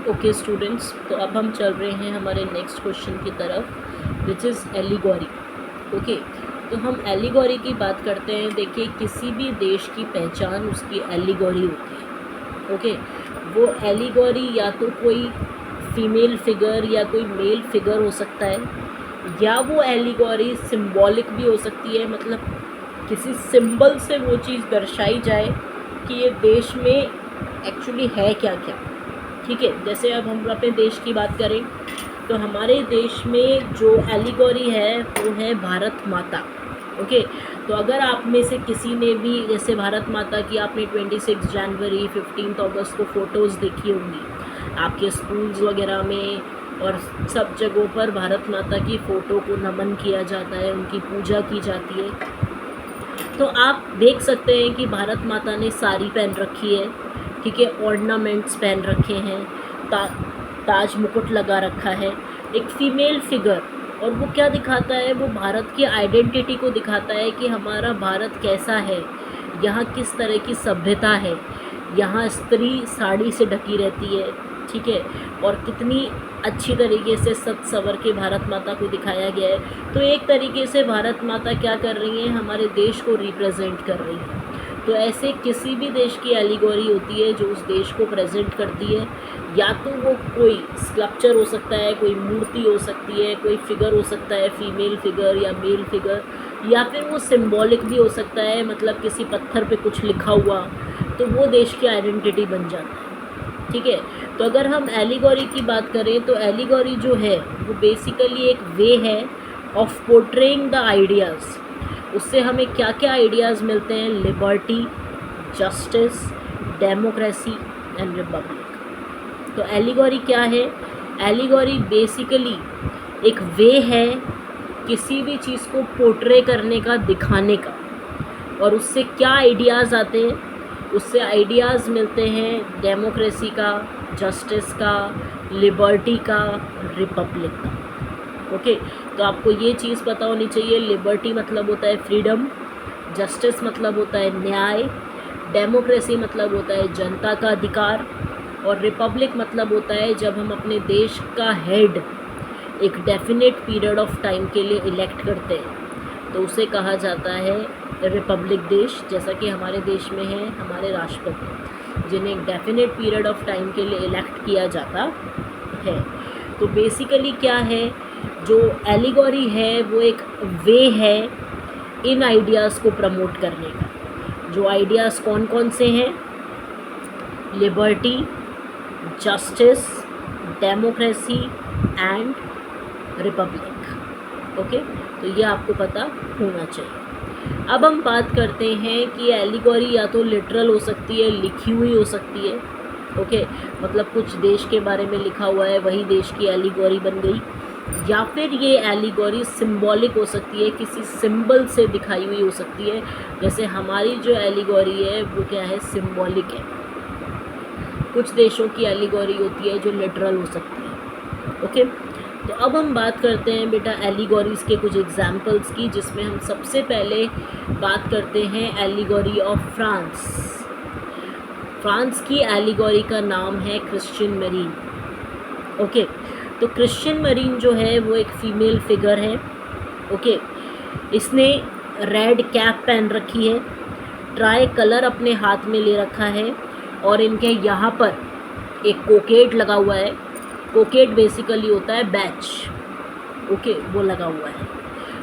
Okay students, तो अब हम चल रहे हैं हमारे नेक्स्ट क्वेश्चन की तरफ, विच इज़ एलिगोरी। ओके, तो हम एलिगोरी की बात करते हैं। देखिए, किसी भी देश की पहचान उसकी एलिगोरी होती है। ओके, वो एलिगोरी या तो कोई फीमेल फिगर या कोई मेल फिगर हो सकता है, या वो एलिगोरी सिंबॉलिक भी हो सकती है, मतलब किसी सिंबल से वो चीज़ दर्शाई जाए कि ये देश में एक्चुअली है क्या क्या। ठीक है, जैसे अब हम अपने देश की बात करें तो हमारे देश में जो एलिगोरी है वो है भारत माता। ओके, तो अगर आप में से किसी ने भी जैसे भारत माता की आपने 26 जनवरी 15 अगस्त को फ़ोटोज़ देखी होंगी आपके स्कूल्स वगैरह में, और सब जगहों पर भारत माता की फ़ोटो को नमन किया जाता है, उनकी पूजा की जाती है। तो आप देख सकते हैं कि भारत माता ने साड़ी पहन रखी है, ठीक है, ऑर्नामेंट्स पहन रखे हैं, ताज मुकुट लगा रखा है, एक फीमेल फिगर। और वो क्या दिखाता है, वो भारत की आइडेंटिटी को दिखाता है कि हमारा भारत कैसा है, यहाँ किस तरह की सभ्यता है, यहाँ स्त्री साड़ी से ढकी रहती है, ठीक है, और कितनी अच्छी तरीके से सत सवर के भारत माता को दिखाया गया है। तो एक तरीके से भारत माता क्या कर रही हैं, हमारे देश को रिप्रेजेंट कर रही हैं। तो ऐसे किसी भी देश की एलिगोरी होती है जो उस देश को प्रेजेंट करती है, या तो वो कोई स्कल्पचर हो सकता है, कोई मूर्ति हो सकती है, कोई फिगर हो सकता है, फीमेल फिगर या मेल फिगर, या फिर वो सिंबॉलिक भी हो सकता है, मतलब किसी पत्थर पे कुछ लिखा हुआ, तो वो देश की आइडेंटिटी बन जाता है। ठीक है, तो अगर हम एलिगोरी की बात करें तो एलिगोरी जो है वो बेसिकली एक वे है ऑफ पोर्ट्रेइंग द आइडियाज़। उससे हमें क्या क्या आइडियाज़ मिलते हैं, liberty, justice, democracy and Republic. तो एलिगोरी क्या है, एलिगोरी बेसिकली एक वे है किसी भी चीज़ को पोर्ट्रे करने का, दिखाने का, और उससे क्या आइडियाज़ आते हैं, उससे आइडियाज़ मिलते हैं डेमोक्रेसी का, जस्टिस का, लिबर्टी का, रिपब्लिक का। ओके, तो आपको ये चीज़ पता होनी चाहिए, लिबर्टी मतलब होता है फ्रीडम, जस्टिस मतलब होता है न्याय, डेमोक्रेसी मतलब होता है जनता का अधिकार, और रिपब्लिक मतलब होता है जब हम अपने देश का हेड एक डेफिनेट पीरियड ऑफ टाइम के लिए इलेक्ट करते हैं, तो उसे कहा जाता है रिपब्लिक देश। जैसा कि हमारे देश में है हमारे राष्ट्रपति, जिन्हें एक डेफिनेट पीरियड ऑफ टाइम के लिए इलेक्ट किया जाता है। तो बेसिकली क्या है, जो एलिगोरी है वो एक वे है इन आइडियाज़ को प्रमोट करने का। जो आइडियाज़ कौन कौन से हैं, liberty, justice, democracy and Republic. Okay, तो ये आपको पता होना चाहिए। अब हम बात करते हैं कि एलिगोरी या तो लिटरल हो सकती है, लिखी हुई हो सकती है। ओके, मतलब कुछ देश के बारे में लिखा हुआ है, वही देश की एलिगोरी बन गई, या फिर ये एलिगोरी सिंबॉलिक हो सकती है, किसी सिंबल से दिखाई हुई हो सकती है। जैसे हमारी जो एलिगोरी है वो क्या है, सिंबॉलिक है। कुछ देशों की एलिगोरी होती है जो लिटरल हो सकती है। ओके, तो अब हम बात करते हैं बेटा एलिगोरीज़ के कुछ एग्जाम्पल्स की, जिसमें हम सबसे पहले बात करते हैं एलिगोरी ऑफ फ्रांस। फ्रांस की एलिगोरी का नाम है क्रिश्चियन मरीन। ओके, तो क्रिश्चियन मरीन जो है वो एक फीमेल फिगर है। ओके, इसने रेड कैप पहन रखी है, ट्राई कलर अपने हाथ में ले रखा है, और इनके यहाँ पर एक कोकेट लगा हुआ है। कोकेट बेसिकली होता है बैच। ओके, वो लगा हुआ है।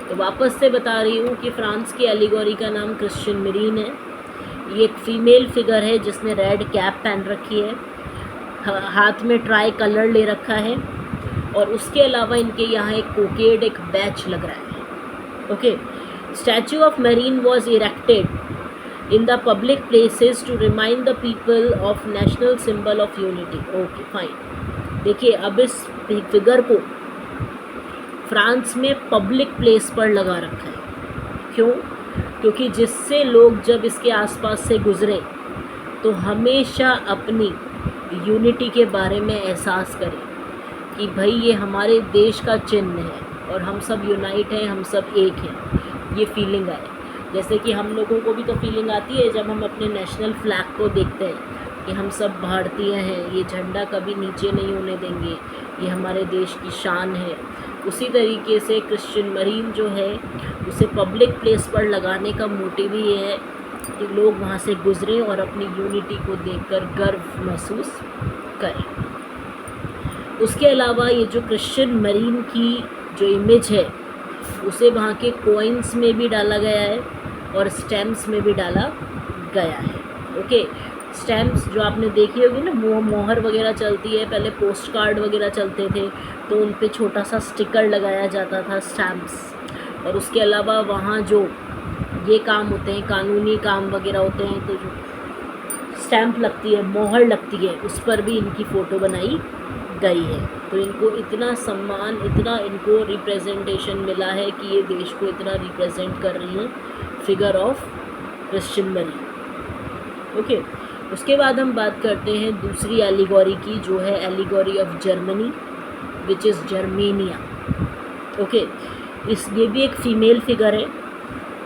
तो वापस से बता रही हूँ कि फ्रांस की एलिगोरी का नाम क्रिश्चियन मरीन है। ये एक फीमेल फिगर है जिसने रेड कैप पहन रखी है, हाथ में ट्राई कलर ले रखा है, और उसके अलावा इनके यहाँ एक कोकेट, एक बैच लग रहा है। Okay, statue of marine was erected in the public places to remind the people of national symbol of unity. Okay fine, देखिए अब इस फिगर को फ्रांस में पब्लिक प्लेस पर लगा रखा है। क्यों? क्योंकि जिससे लोग जब इसके आसपास से गुजरे तो हमेशा अपनी यूनिटी के बारे में एहसास करें कि भाई ये हमारे देश का चिन्ह है और हम सब यूनाइट हैं, हम सब एक हैं, ये फीलिंग आए। जैसे कि हम लोगों को भी तो फीलिंग आती है जब हम अपने नेशनल फ्लैग को देखते हैं, कि हम सब भारतीय हैं, ये झंडा कभी नीचे नहीं होने देंगे, ये हमारे देश की शान है। उसी तरीके से क्रिश्चियन मरीन जो है उसे पब्लिक प्लेस पर लगाने का मोटिव ही ये है कि लोग वहाँ से गुजरें और अपनी यूनिटी को देखकर गर्व महसूस करें। उसके अलावा ये जो क्रिश्चियन मरीन की जो इमेज है उसे वहाँ के कॉइन्स में भी डाला गया है और स्टैम्प्स में भी डाला गया है। ओके, स्टैम्प्स जो आपने देखी होगी ना, मोहर वगैरह चलती है, पहले पोस्ट कार्ड वगैरह चलते थे तो उन पे छोटा सा स्टिकर लगाया जाता था, स्टैम्प्स। और उसके अलावा वहाँ जो ये काम होते हैं, कानूनी काम वगैरह होते हैं, तो जो स्टैम्प लगती है, मोहर लगती है, उस पर भी इनकी फ़ोटो बनाई गई है। तो इनको इतना सम्मान, इतना इनको रिप्रेजेंटेशन मिला है कि ये देश को इतना रिप्रेजेंट कर रही हैं, figure of Christian marine. Okay, उसके बाद हम बात करते हैं दूसरी एलिगोरी की, जो है allegory of Germany, which is Germania. Okay, ये भी एक फ़ीमेल फिगर है।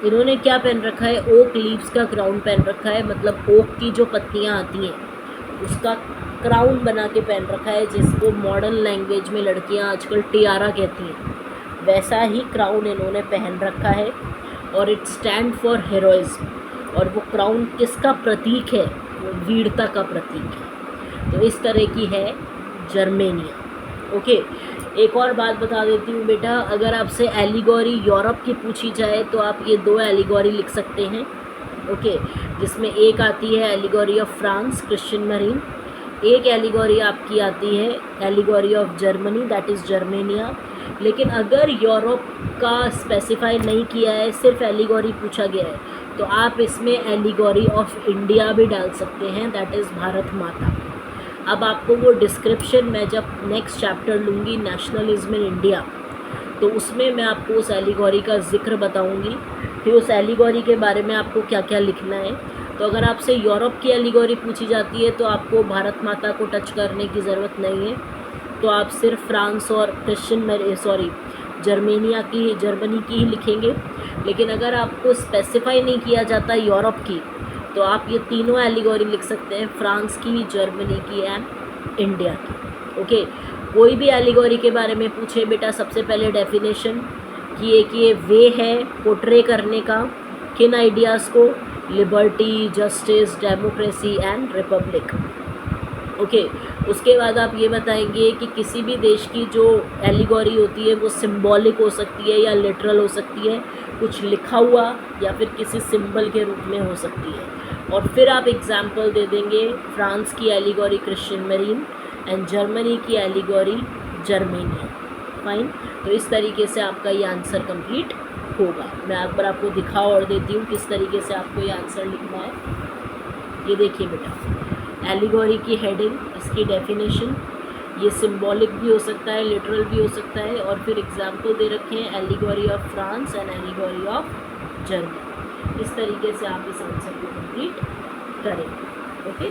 इन्होंने क्या पहन रखा है, ओक लीव्स का क्राउन पहन रखा है, मतलब ओक की जो पत्तियाँ आती हैं उसका क्राउन बना के पहन रखा है, जिसको मॉडर्न लैंग्वेज में लड़कियां आजकल टियारा कहती हैं, वैसा ही क्राउन इन्होंने पहन रखा है। और इट स्टैंड फॉर हीरोइज्म, और वो क्राउन किसका प्रतीक है, वो वीरता का प्रतीक है। तो इस तरह की है जर्मेनिया। ओके, एक और बात बता देती हूँ बेटा, अगर आपसे एलिगोरी यूरोप की पूछी जाए तो आप ये 2 एलिगोरी लिख सकते हैं। ओके, जिसमें एक आती है allegory of France, Christian marine, एक एलिगोरी आपकी आती है allegory of Germany, that is Germania. लेकिन अगर यूरोप का स्पेसिफाई नहीं किया है, सिर्फ एलिगोरी पूछा गया है, तो आप इसमें एलिगोरी ऑफ इंडिया भी डाल सकते हैं, दैट इज़ भारत माता। अब आपको वो डिस्क्रिप्शन मैं जब नेक्स्ट चैप्टर लूँगी, नेशनलिज्म इन इंडिया, तो उसमें मैं आपको उस एलिगोरी का जिक्र बताऊँगी, फिर उस एलिगोरी के बारे में आपको क्या क्या लिखना है। तो अगर आपसे यूरोप की एलिगोरी पूछी जाती है तो आपको भारत माता को टच करने की ज़रूरत नहीं है, तो आप सिर्फ फ्रांस और जर्मनी की ही लिखेंगे। लेकिन अगर आपको स्पेसिफाई नहीं किया जाता यूरोप की, तो आप ये तीनों एलिगोरी लिख सकते हैं, फ्रांस की, जर्मनी की एंड इंडिया की। ओके, कोई भी एलिगोरी के बारे में पूछे बेटा, सबसे पहले डेफिनेशन कि एक ये वे है पोर्ट्रे करने का, किन आइडियाज़ को, liberty, justice, democracy and Republic. Okay, उसके बाद आप ये बताएंगे कि किसी भी देश की जो एलिगोरी होती है वो सिंबॉलिक हो सकती है या लिटरल हो सकती है, कुछ लिखा हुआ या फिर किसी सिंबल के रूप में हो सकती है। और फिर आप एग्जाम्पल दे देंगे, फ्रांस की allegory Christian marine and Germany की एलिगोरी जर्मेनिया। फाइन, तो इस तरीके से आपका ये आंसर कंप्लीट होगा। मैं एक बार आपको दिखा और देती हूँ किस तरीके से आपको ये आंसर लिखना है। ये देखिए बेटा, एलिगोरी की हेडिंग, इसकी डेफिनेशन, ये सिंबॉलिक भी हो सकता है, लिटरल भी हो सकता है, और फिर एग्जाम्पल दे रखे हैं allegory of France and allegory of Germany. इस तरीके से आप इस आंसर को कंप्लीट करें। ओके।